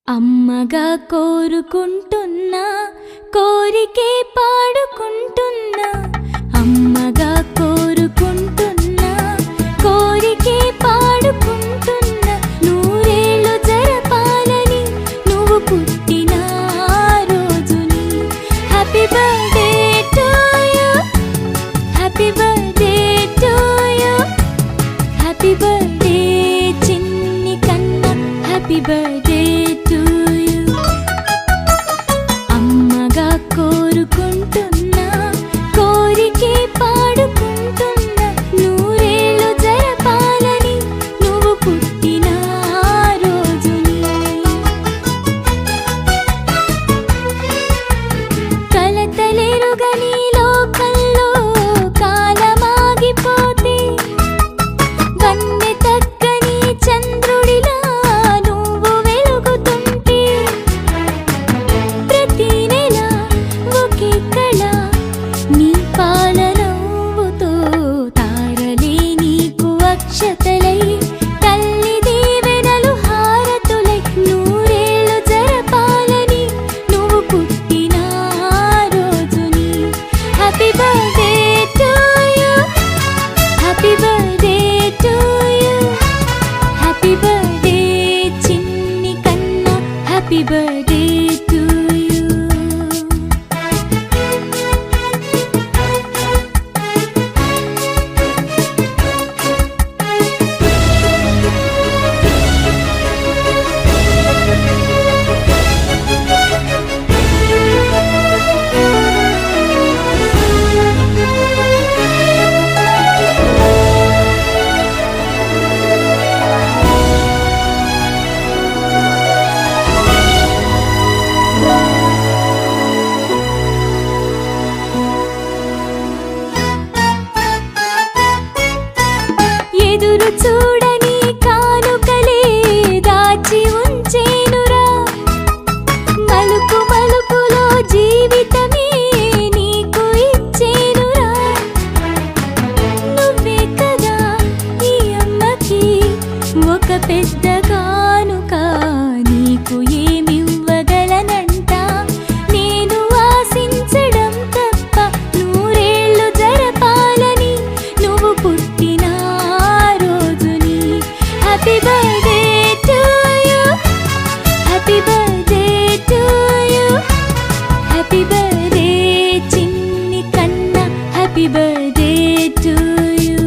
అమ్మగా కోరుకుంటున్నా కోరికే పాడుకుంటున్నా అమ్మగా కోరుకుంటున్నా కోరికే పాడుకుంటున్నా నూరేళ్ళు జరపాలని నువ్వు పుట్టిన రోజుని happy birthday to you happy birthday to you happy birthday చిన్ని కన్నా హ్యాపీ బర్త్డే కోరుకుంటున్నా కోరికే పాడుకుంటున్నా నూరేళ్ళు జరపాలని నువ్వు పుట్టిన రోజుని కలతలెరుగని లోకంలో కాలమాగిపోతే వన్నె తగ్గని చంద్రుడిలా నువ్వు వెలుగుతుంటే ప్రతి నీ పాలనవ్వుతో తారలే నీకు అక్షతలై తల్లి దీవెనలు హారతులై నూరేళ్ళు జరపాలని నువ్వు పుట్టిన రోజుని happy birthday to you happy birthday to you happy birthday చిన్ని కన్నా హ్యాపీ బర్త్డే టు యు ఎదురు చూడని కానుకలే దాచి ఉంచేనురా మలుపు మలుపులో జీవితమే నీకు ఇచ్చేనురా నువ్వే కదా ఈ అమ్మకి ఒక పెద్ద కానుక నీకు ఏమివ్వగలనంట నేను ఆశించడం తప్ప నూరేళ్ళు జరపాలని నువ్వు పుట్టిన happy birthday to you happy birthday to you happy birthday చిన్ని కన్నా హ్యాపీ బర్త్డే టు యు